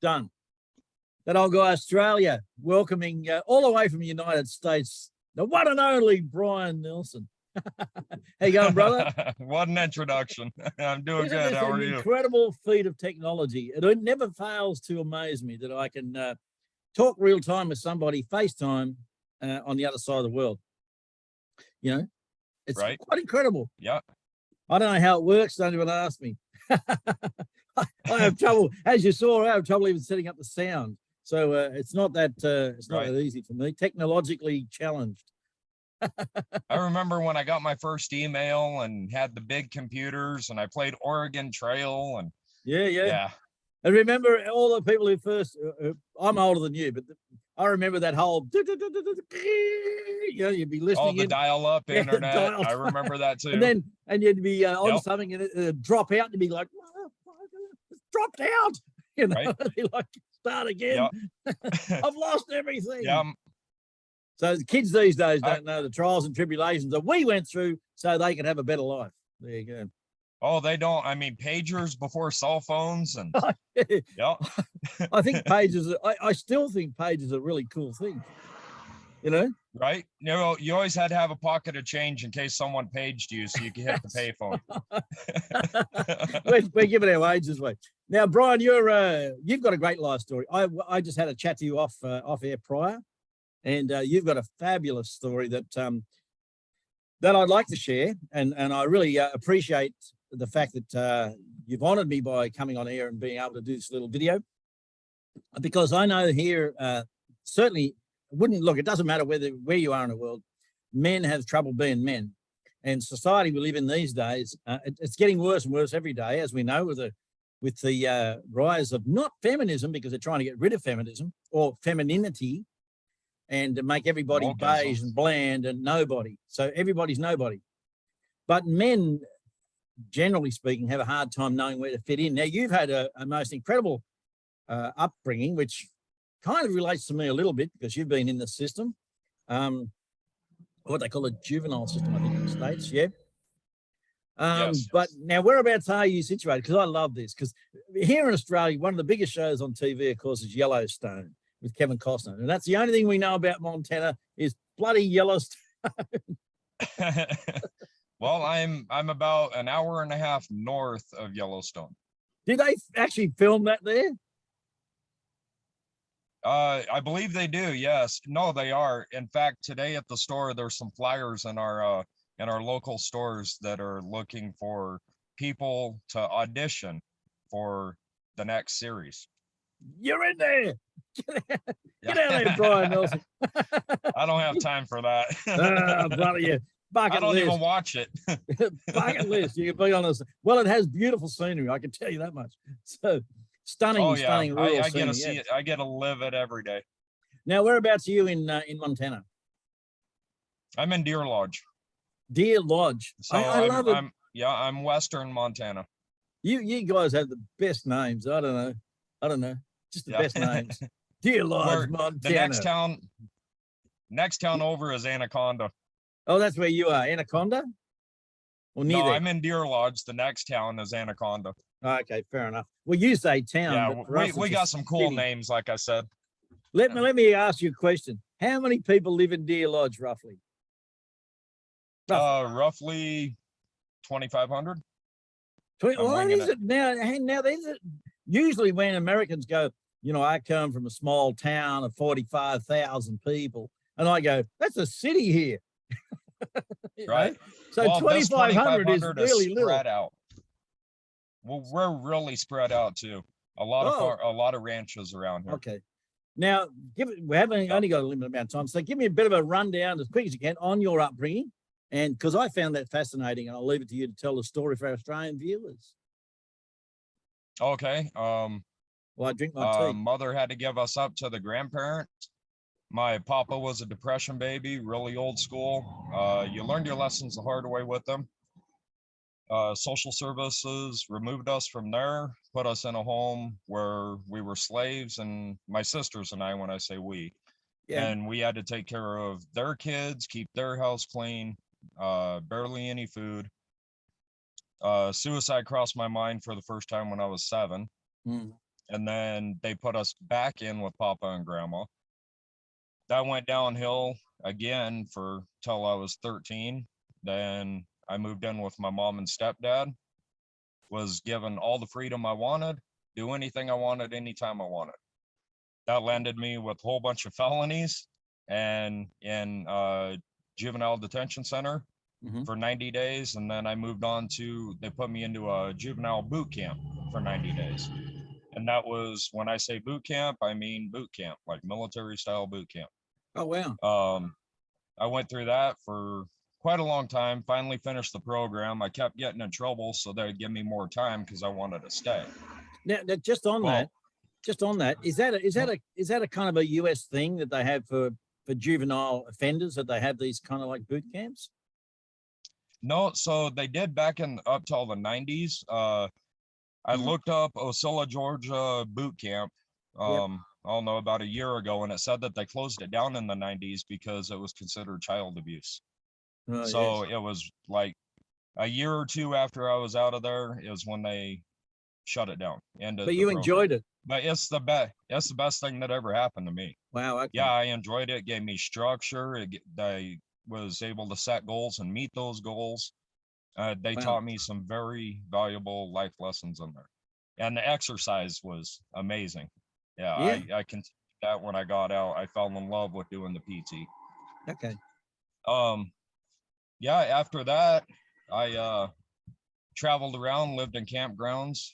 Done. That old guy, Australia, welcoming all the way from the United States, the one and only Bryon Nelson. How you going, brother? What an introduction. I'm doing Isn't good. this How are an you? incredible feat of technology? It never fails to amaze me that I can talk real time with somebody, FaceTime, on the other side of the world. You know, it's Right. quite incredible. Yeah. I don't know how it works. Don't even ask me. I have trouble, as you saw, I have trouble even setting up the sound. So it's not that easy for me. Technologically challenged. I remember when I got my first email and had the big computers and I played Oregon Trail and yeah. And remember all the people who first, I'm older than you, but I remember that whole, you'd be listening. Oh, the dial-up internet. Dial. I remember that too. And you'd be on something and it'd drop out and you'd be like, it's dropped out. You know, right. You're like, start again. I've lost everything. Yeah. So the kids these days don't know the trials and tribulations that we went through so they could have a better life. There you go. Oh, they don't. I mean, pagers before cell phones and yeah. I think pages, I still think pages are really cool things. You know? Right. You know, you always had to have a pocket of change in case someone paged you so you could hit the payphone. we're giving our ages away. Now, Bryon, you've got a great life story. I just had a chat to you off air prior, and you've got a fabulous story that I'd like to share, and I really appreciate the fact that you've honored me by coming on air and being able to do this little video, because I know here certainly it doesn't matter where you are in the world, men have trouble being men, and society we live in these days, it's getting worse and worse every day, as we know, with the rise of not feminism, because they're trying to get rid of feminism or femininity and to make everybody beige and bland and nobody. So everybody's nobody. But men, generally speaking, have a hard time knowing where to fit in. Now, you've had a most incredible upbringing, which kind of relates to me a little bit because you've been in the system, what they call a juvenile system, I think, in the States, yeah? Yes. But now, whereabouts are you situated? Because I love this, because here in Australia, one of the biggest shows on TV, of course, is Yellowstone with Kevin Costner. And that's the only thing we know about Montana is bloody Yellowstone. Well, I'm about an hour and a half north of Yellowstone. Did they actually film that there? I believe they do. Yes. No, they are. In fact, today at the store, there's some flyers in our local stores that are looking for people to audition for the next series. You're in there. Get out of there, Bryon Nelson. I don't have time for that. Brother, yeah. I don't even watch it. Bucket list. You can be honest. Well, it has beautiful scenery. I can tell you that much. So stunning, stunning rural I get scenery, to see it. I get to live it every day. Now, whereabouts are you in Montana? I'm in Deer Lodge. Deer Lodge. So I love it. I'm Western Montana. You guys have the best names. I don't know. Just the best names. Deer Lodge, Montana. The next town over is Anaconda. Oh, that's where you are, Anaconda? Or near no, there? I'm in Deer Lodge. The next town is Anaconda. Okay, fair enough. Well, you say town. Yeah, but we got some cool names, like I said. Let me ask you a question. How many people live in Deer Lodge, roughly? Roughly 2,500. Well, is it now? Usually when Americans go, I come from a small town of 45,000 people, and I go, that's a city here. Right. So 2,500 is really little. Out. Well, we're really spread out too. A lot of ranches around here. Okay. Now, we haven't only got a limited amount of time, so give me a bit of a rundown as quick as you can on your upbringing, and because I found that fascinating, and I'll leave it to you to tell the story for our Australian viewers. Okay. Well, I drink my tea. Mother had to give us up to the grandparents. My papa was a Depression baby, really old school. You learned your lessons the hard way with them. Social services removed us from there, put us in a home where we were slaves, and my sisters and I, when I say we, and we had to take care of their kids, keep their house clean, barely any food. Suicide crossed my mind for the first time when I was 7. and then they put us back in with Papa and Grandma. That went downhill again for till I was 13. Then I moved in with my mom and stepdad, was given all the freedom I wanted, do anything I wanted, anytime I wanted. That landed me with a whole bunch of felonies and in juvenile detention center for 90 days. And then I moved on to, they put me into a juvenile boot camp for 90 days. And that was, when I say boot camp, I mean boot camp, like military style boot camp. Oh, wow. I went through that for quite a long time, finally finished the program. I kept getting in trouble, so they'd give me more time because I wanted to stay. Now just on that, is that a kind of a US thing that they have for juvenile offenders, that they have these kind of like boot camps? No, so they did back in up till the 90s. I looked up Osceola, Georgia boot camp, I don't know, about a year ago, and it said that they closed it down in the 90s because it was considered child abuse. Oh, So yes. it was like a year or two after I was out of there is when they shut it down. But you enjoyed it. But it's the best thing that ever happened to me. Wow. Okay. Yeah, I enjoyed it. It gave me structure. I was able to set goals and meet those goals. They taught me some very valuable life lessons in there, and the exercise was amazing. Yeah. I continued that when I got out. I fell in love with doing the PT. Okay. Yeah, after that, I traveled around, lived in campgrounds.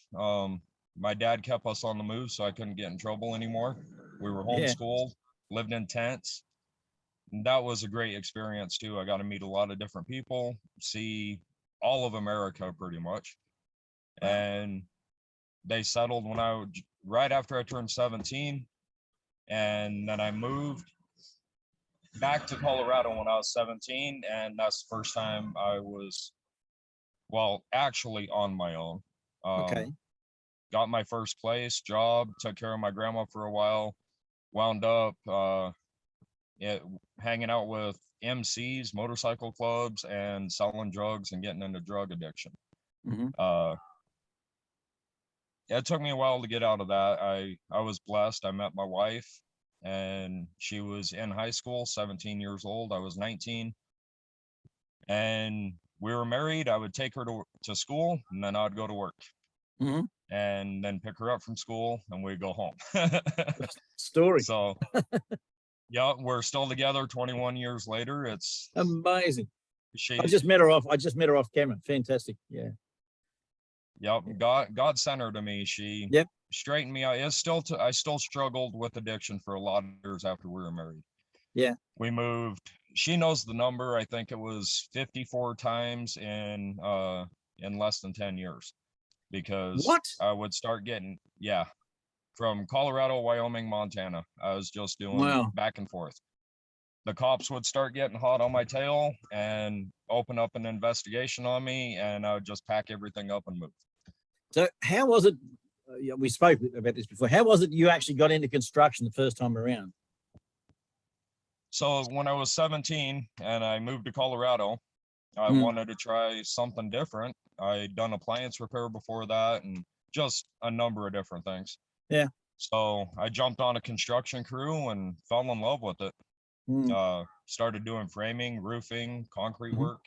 My dad kept us on the move, so I couldn't get in trouble anymore. We were homeschooled, lived in tents. And that was a great experience too. I got to meet a lot of different people, see all of America pretty much. Wow. And they settled right after I turned 17. And then I moved back to Colorado when I was 17. And that's the first time I was, well, actually on my own. Okay. Got my first place job, took care of my grandma for a while, wound up hanging out with MCs, motorcycle clubs, and selling drugs and getting into drug addiction. It took me a while to get out of that. I was blessed. I met my wife, and she was in high school, 17 years old. I was 19. And we were married. I would take her to school, and then I'd go to work. And then pick her up from school, and we'd go home. Story. So, yeah, we're still together 21 years later. It's amazing. I just met her off camera. Fantastic. Yeah. Yep. God sent her to me. She straightened me out. I still struggled with addiction for a lot of years after we were married. Yeah. We moved. She knows the number. I think it was 54 times in less than 10 years. Because I would start getting, from Colorado, Wyoming, Montana. I was just doing back and forth. The cops would start getting hot on my tail and open up an investigation on me, and I would just pack everything up and move. So how was it, we spoke about this before, how was it you actually got into construction the first time around? So when I was 17 and I moved to Colorado, I wanted to try something different. I'd done appliance repair before that and just a number of different things. Yeah. So I jumped on a construction crew and fell in love with it. Started doing framing, roofing, concrete work.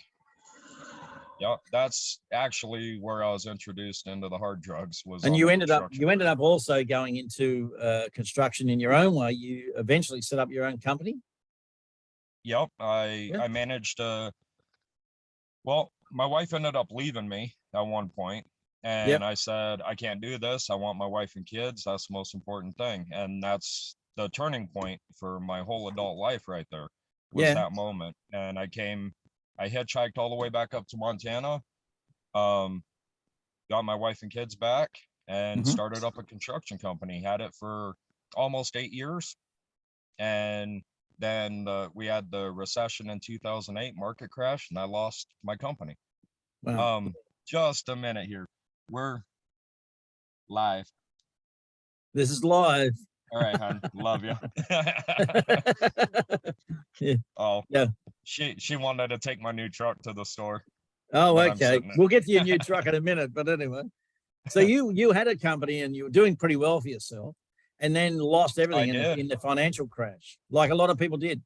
Yeah, that's actually where I was introduced into the hard drugs. And you ended up also going into construction in your own way. You eventually set up your own company. Yep, I managed to. Well, my wife ended up leaving me at one point, and I said, I can't do this. I want my wife and kids. That's the most important thing. And that's the turning point for my whole adult life right there, was that moment. And I hitchhiked all the way back up to Montana, got my wife and kids back, and started up a construction company. Had it for almost 8 years. And then we had the recession in 2008, market crash, and I lost my company. Wow. Just a minute here. We're live. This is live. All right, hon. Love you. Oh, yeah. She wanted to take my new truck to the store. Oh, okay. We'll get to your new truck in a minute, but anyway. So you had a company and you were doing pretty well for yourself, and then lost I everything did. in the financial crash, like a lot of people did.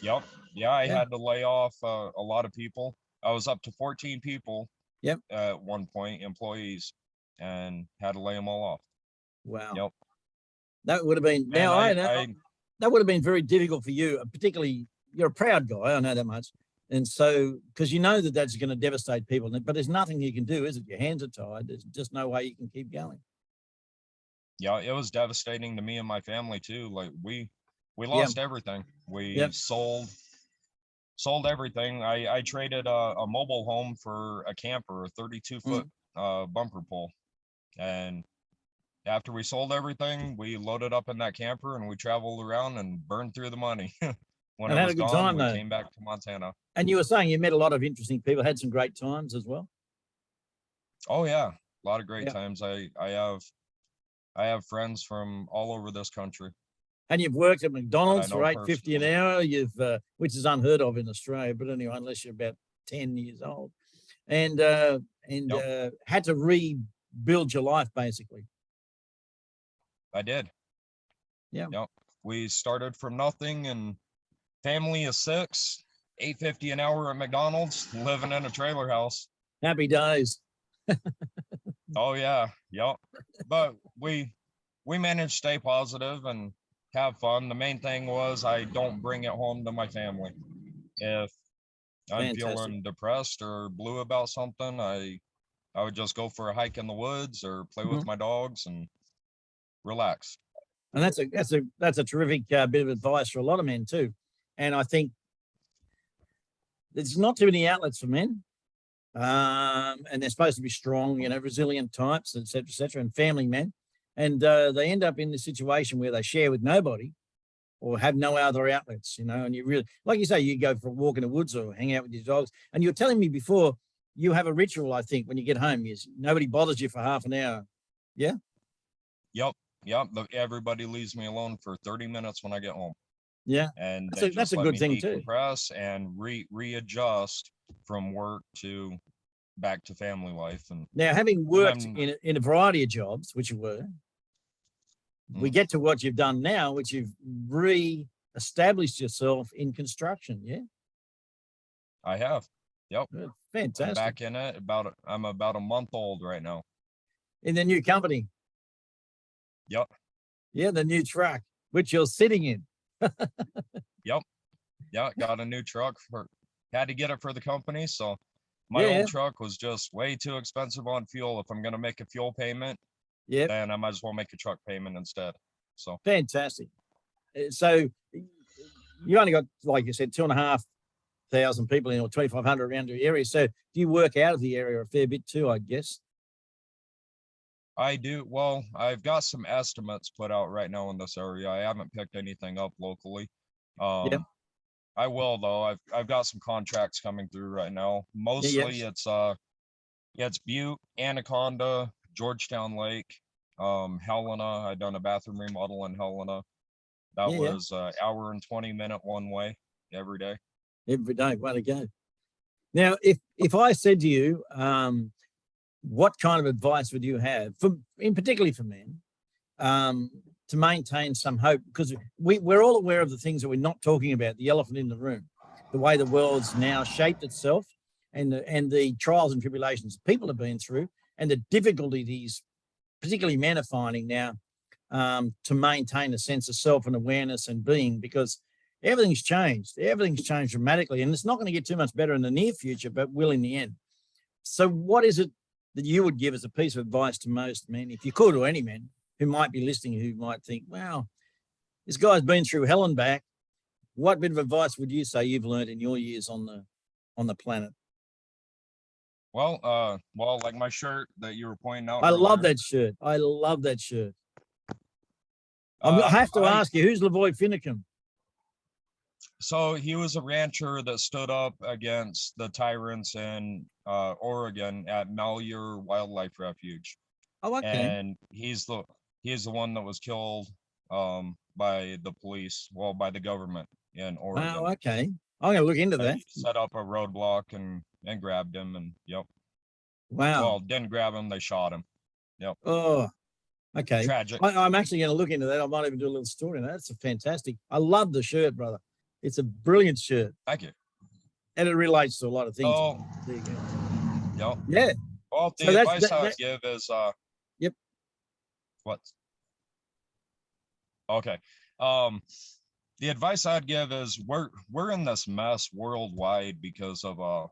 Yep. Yeah, I Yeah. had to lay off a lot of people. I was up to 14 people Yep. at one point, employees, and had to lay them all off. Wow. Yep. That would have been And now. I know that would have been very difficult for you, particularly you're a proud guy. I know that much, and so because you know that that's going to devastate people, but there's nothing you can do, is it? Your hands are tied. There's just no way you can keep going. yeah, it was devastating to me and my family too. Like we Yeah. lost everything. We Yep. sold everything. I traded a mobile home for a camper, a 32-foot bumper pole. And after we sold everything, we loaded up in that camper and we traveled around and burned through the money. When And it had was a good gone, time we though. came back to Montana. And you were saying you met a lot of interesting people, had some great times as well. Oh yeah, a lot of great Yeah. times. I have friends from all over this country And you've worked at that I McDonald's for know $8.50 an personally. hour. You've which is unheard of in Australia, but anyway, unless you're about 10 years old, and Yep, had to rebuild your life basically. I did. Yeah. Yep. We started from nothing and family of six, 8.50 an hour at McDonald's, living in a trailer house. Happy days. Oh yeah, yep. But we managed to stay positive and have fun. The main thing was I don't bring it home to my family. If I'm Fantastic. feeling depressed or blue about something, I would just go for a hike in the woods or play with my dogs and relax. And that's a terrific bit of advice for a lot of men too. And I think there's not too many outlets for men. And they're supposed to be strong, resilient types, et cetera, and family men. And they end up in the situation where they share with nobody or have no other outlets, and you really, like you say, you go for a walk in the woods or hang out with your dogs. And you were telling me before, you have a ritual, I think, when you get home, is nobody bothers you for half an hour. Yeah. Yep, yep. Everybody leaves me alone for 30 minutes when I get home. Yeah. And That's they that's just a let good me thing too. decompress and readjust from work to back to family life. And Now, having because worked in a variety of jobs, which you were, we get to what you've done now, which you've re-established yourself in construction. Yeah. I have. Yep. Fantastic. I'm back in it. I'm about a month old right now. In the new company. Yep. Yeah, the new truck, which you're sitting in. Yep. Yeah, got a new truck had to get it for the company. So my Yeah. old truck was just way too expensive on fuel. If I'm gonna make a fuel payment, Yep. then I might as well make a truck payment instead. So Fantastic. So you only got, like you said, 2,500 people in, or 2,500 around your area. So do you work out of the area a fair bit too, I guess? I do. Well, I've got some estimates put out right now in this area. I haven't picked anything up locally. Yep. I will though. I've got some contracts coming through right now. Mostly Yes. it's Butte, Anaconda, Georgetown Lake, Helena. I done a bathroom remodel in Helena. That Yeah. was hour and 20-minute one way every day. Every day. Way to go. Now, if I said to you, what kind of advice would you have particularly for men, to maintain some hope? Because we're all aware of the things that we're not talking about, the elephant in the room, the way the world's now shaped itself, and the trials and tribulations people have been through, and the difficulties, particularly men, are finding now, to maintain a sense of self and awareness and being, because everything's changed. Everything's changed dramatically, and it's not going to get too much better in the near future, but will in the end. So what is it that you would give as a piece of advice to most men, if you could, or any men who might be listening, who might think, wow, this guy's been through hell and back. What bit of advice would you say you've learned in your years on the planet? Well, like my shirt that you were pointing out I earlier. love that shirt. I love that shirt. I have to ask you, who's Lavoy Finicum? So he was a rancher that stood up against the tyrants in Oregon at Malheur Wildlife Refuge. Oh, okay. And he's the one that was killed by the police, well, by the government in Oregon. Oh, okay. I'm going to look into that. Set up a roadblock and grabbed him, and yep. Wow. Well, didn't grab him. They shot him. Yep. Oh, okay. Tragic. I'm actually going to look into that. I might even do a little story on that. That's a fantastic. I love the shirt, brother. It's a brilliant shirt. Thank you. And it relates to a lot of things. Oh, there you go. yep. Yeah. Well, the So advice I would give is, yep. What? Okay. The advice I'd give is we're in this mess worldwide because of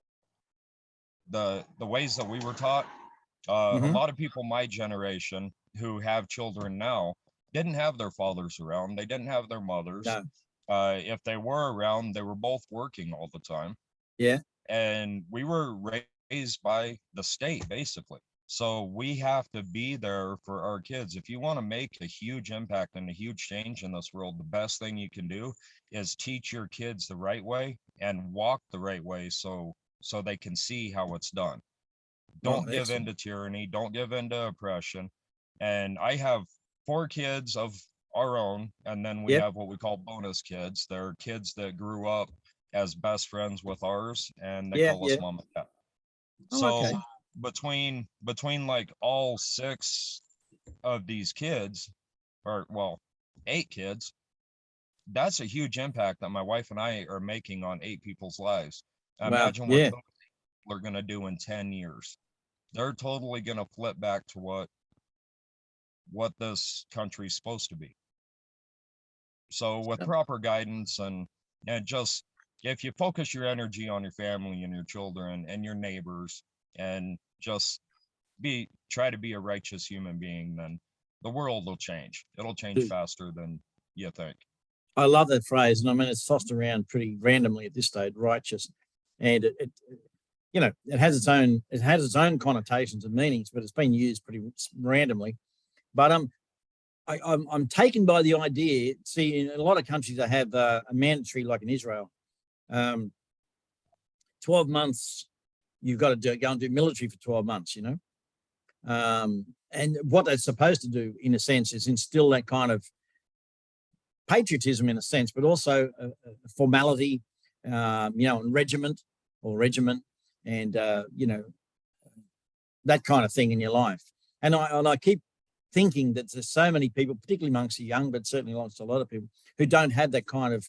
the ways that we were taught. A lot of people my generation who have children now didn't have their fathers around. They didn't have their mothers. No. If they were around, they were both working all the time. Yeah. And we were raised by the state, basically. So we have to be there for our kids. If you want to make a huge impact and a huge change in this world, the best thing you can do is teach your kids the right way and walk the right way so they can see how it's done. Don't give in to tyranny. Don't give in to oppression. And I have 4 kids of our own, and then we have what we call bonus kids. They're kids that grew up as best friends with ours, and they call us mom and dad. So between like all 6 of these kids, or well, 8 kids, that's a huge impact that my wife and I are making on 8 people's lives. Imagine what people are going to do in 10 years. They're totally going to flip back to what this country's supposed to be. So with proper guidance and just, if you focus your energy on your family and your children and your neighbors and just try to be a righteous human being, then the world will change. It'll change faster than you think. I love that phrase. And I mean, it's tossed around pretty randomly at this stage, righteous. And it you know, it has its own connotations and meanings, but it's been used pretty randomly. But I'm taken by the idea. See, in a lot of countries, they have a mandatory, like in Israel, 12 months. You've got to go and do military for 12 months. You know, and what they're supposed to do, in a sense, is instill that kind of patriotism, in a sense, but also a formality, you know, and regiment, and you know, that kind of thing in your life. And I keep thinking that there's so many people, particularly amongst the young, but certainly amongst a lot of people, who don't have that kind of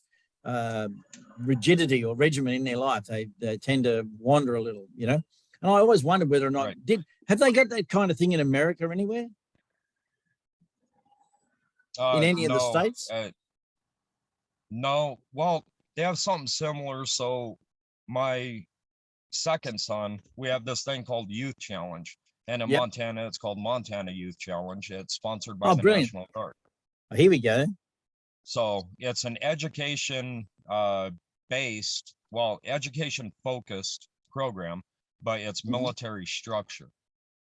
rigidity or regimen in their life. They tend to wander a little, you know. And I always wondered whether or not have they got that kind of thing in America anywhere? In any of the states? No. Well, they have something similar. So my second son, we have this thing called Youth Challenge. And in Montana, it's called Montana Youth Challenge. It's sponsored by the National Guard. Oh, here we go. So it's an education based, well, education focused program, but it's military structure.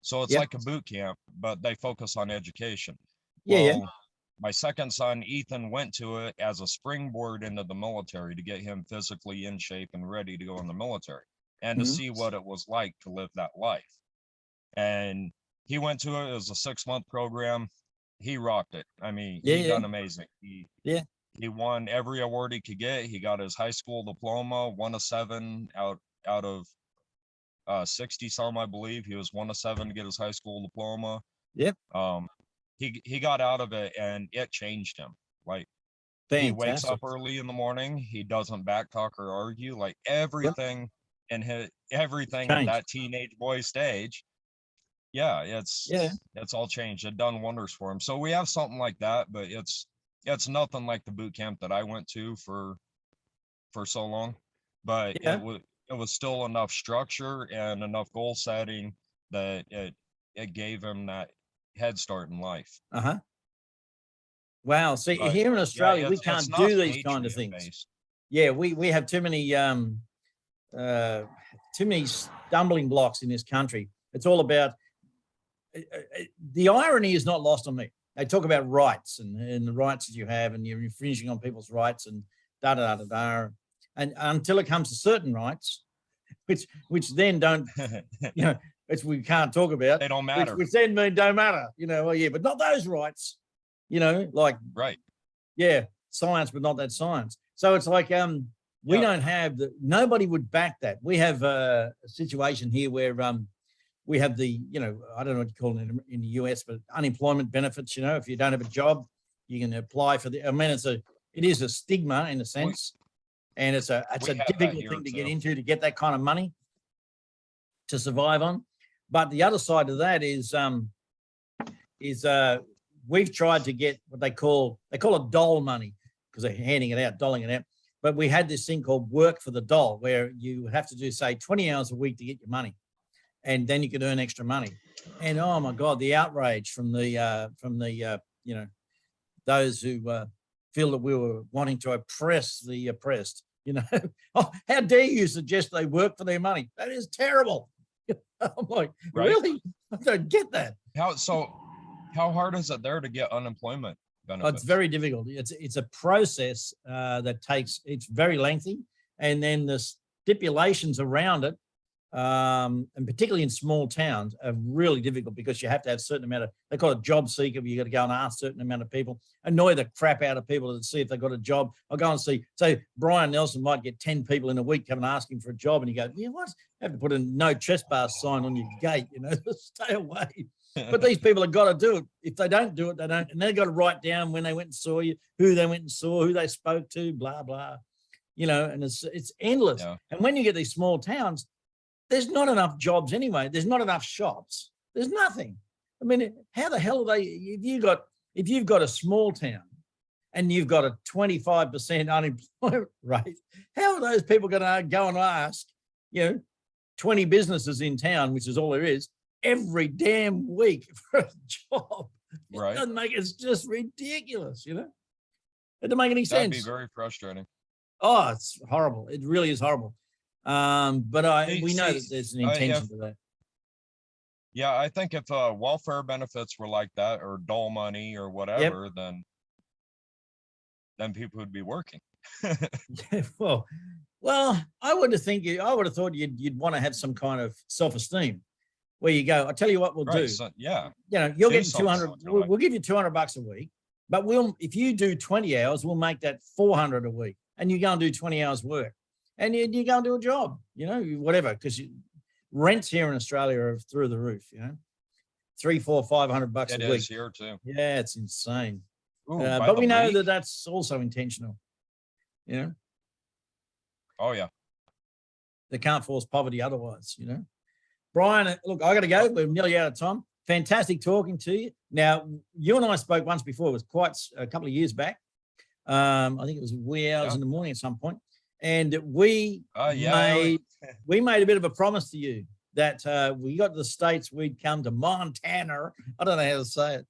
So it's like a boot camp, but they focus on education. My second son, Ethan, went to it as a springboard into the military to get him physically in shape and ready to go in the military and to see what it was like to live that life. And he went to it as a 6-month program. He rocked it. I mean, he done amazing. He won every award he could get. He got his high school diploma, 1 of 7 out of 60 some, I believe. He was 1 of 7 to get his high school diploma. He got out of it and it changed him. Like, he wakes up early in the morning. He doesn't backtalk or argue. Like, everything in everything at that teenage boy stage. It's all changed. It done wonders for him. So we have something like that, but it's nothing like the boot camp that I went to for so long. But it was still enough structure and enough goal setting that it gave him that head start in life. Wow. See, here in Australia, we can't do these kind of things. Based. Yeah, we have too many stumbling blocks in this country. It's all about the irony is not lost on me. They talk about rights and the rights that you have, and you're infringing on people's rights and da da da da. And until it comes to certain rights, which then don't, you know, which we can't talk about. They don't matter. Which then mean don't matter. You know, well, but not those rights. You know, like science, but not that science. So it's like we don't have nobody would back that. We have a situation here where we have the, I don't know what you call it in the US, but unemployment benefits. If you don't have a job, you can apply for the. I mean, it is a stigma in a sense, and it's a difficult thing to get into, to get that kind of money to survive on. But the other side of that is we've tried to get what they call it dole money, because they're handing it out, doling it out. But we had this thing called work for the dole, where you have to do, say, 20 hours a week to get your money, and then you could earn extra money. And oh my God, the outrage from the those who feel that we were wanting to oppress the oppressed. Oh, how dare you suggest they work for their money? That is terrible. I'm like, right? Really? I don't get that. How hard is it there to get unemployment benefits? It's very difficult. It's a process it's very lengthy, and then the stipulations around it, and particularly in small towns, are really difficult, because you have to have a certain amount of, they call it job seeker, you got to go and ask a certain amount of people, annoy the crap out of people to see if they've got a job. I'll go and see, say Bryon Nelson might get 10 people in a week coming asking for a job, and you go, yeah, what? You have to put a no trespass sign on your gate, stay away. But these people have got to do it. If they don't do it, they don't. And they've got to write down when they went and saw you, who they went and saw, who they spoke to, blah, blah, and it's endless. Yeah. And when you get these small towns, there's not enough jobs anyway. There's not enough shops. There's nothing. I mean, how the hell are they, if you've got a small town and you've got a 25% unemployment rate, how are those people going to go and ask, 20 businesses in town, which is all there is, every damn week for a job? Right. It's just ridiculous, It doesn't make any sense. That'd be very frustrating. Oh, it's horrible. It really is horrible. But we know that there's an intention to that. Yeah, I think if welfare benefits were like that, or dole money or whatever, then people would be working. Yeah, well, I would have thought you'd want to have some kind of self-esteem, where you go, I'll tell you what we'll do. So, yeah. You'll get 200, we'll give you $200 a week, but if you do 20 hours, we'll make that 400 a week, and you go and do 20 hours work, and you go and do a job, whatever, because rents here in Australia are through the roof, $300, $400, $500 a week. It is here too. Yeah, it's insane. Ooh, but we know that that's also intentional, Oh yeah. They can't force poverty otherwise, Bryon, look, I got to go. We're nearly out of time. Fantastic talking to you. Now, you and I spoke once before. It was quite a couple of years back. I think it was wee hours in the morning at some point. And we made a bit of a promise to you that we got to the States, we'd come to Montana. I don't know how to say it.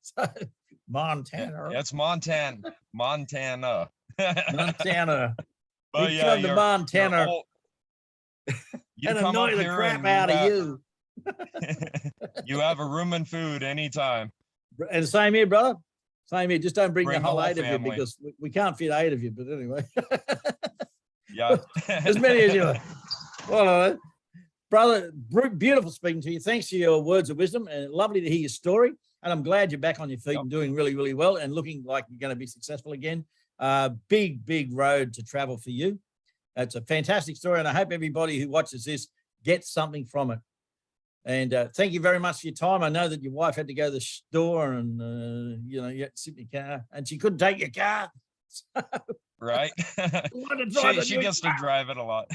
Montana. It's Montana. Montana. But we come to Montana and annoy the crap out of you. You have a room and food anytime. And same here, brother. Same here. Just don't bring the whole 8 of you, because we can't fit 8 of you. But anyway. Yeah. As many as you like. Well, brother, beautiful speaking to you. Thanks for your words of wisdom, and lovely to hear your story. And I'm glad you're back on your feet and doing really, really well, and looking like you're going to be successful again. Big road to travel for you. It's a fantastic story, and I hope everybody who watches this gets something from it. And thank you very much for your time. I know that your wife had to go to the store, and you had to sit in your car, and she couldn't take your car. Right. She gets to drive it a lot.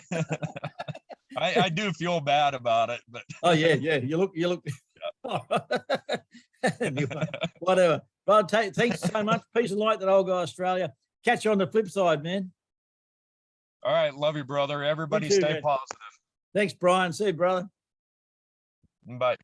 I do feel bad about it, but oh yeah, you look whatever. Well, thanks so much. Peace and light, that old guy Australia. Catch you on the flip side, man. All right, love you, brother. Everybody stay positive. Thanks, Bryon. See you, brother. Bye.